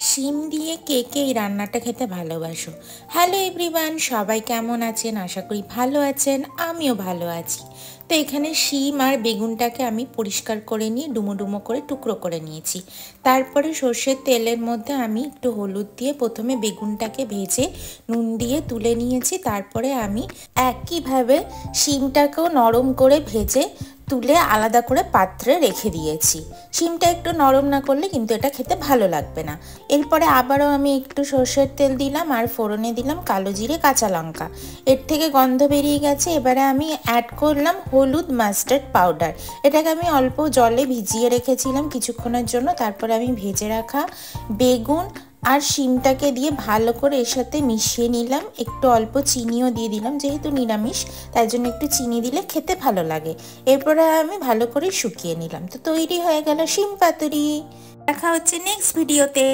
শিম দিয়ে কে কে এই রান্নাটা খেতে ভালোবাসো? হ্যালো এভরিওয়ান, সবাই কেমন আছেন? আশা করি ভালো আছেন, আমিও ভালো আছি। তো এখানে শিম আর বেগুনটাকে আমি পরিষ্কার করে নিয়ে ডুমো ডুমো করে টুকরো করে নিয়েছি। তারপরে সর্ষের তেলের মধ্যে আমি একটু হলুদ দিয়ে প্রথমে বেগুনটাকে ভেজে নুন দিয়ে তুলে নিয়েছি। তারপরে আমি একইভাবে শিমটাকেও নরম করে ভেজে তুলে আলাদা করে পাত্রে রেখে দিয়েছি। শিমটা একটু নরম না করলে কিন্তু এটা খেতে ভালো লাগবে না। এরপরে আবারও আমি একটু সর্ষের তেল দিলাম আর ফোড়নে দিলাম কালো জিরে, কাঁচা লঙ্কা। এর থেকে গন্ধ বেরিয়ে গেছে। এবারে আমি অ্যাড করলাম হলুদ মাস্টার্ড পাউডার। এটাকে আমি অল্প জলে ভিজিয়ে রেখেছিলাম কিছুক্ষণের জন্য। তারপরে আমি ভেজে রাখা বেগুন আর শিমটাকে দিয়ে ভালো করে এর সাথে মিশিয়ে নিলাম। একটু অল্প চিনিও দিয়ে দিলাম, যেহেতু নিরামিষ তাই জন্য একটু চিনি দিলে খেতে ভালো লাগে। এরপরে আমি ভালো করে শুকিয়ে নিলাম। তো তৈরি হয়ে গেল শিম পাতুরি। দেখা হচ্ছে নেক্সট ভিডিওতে।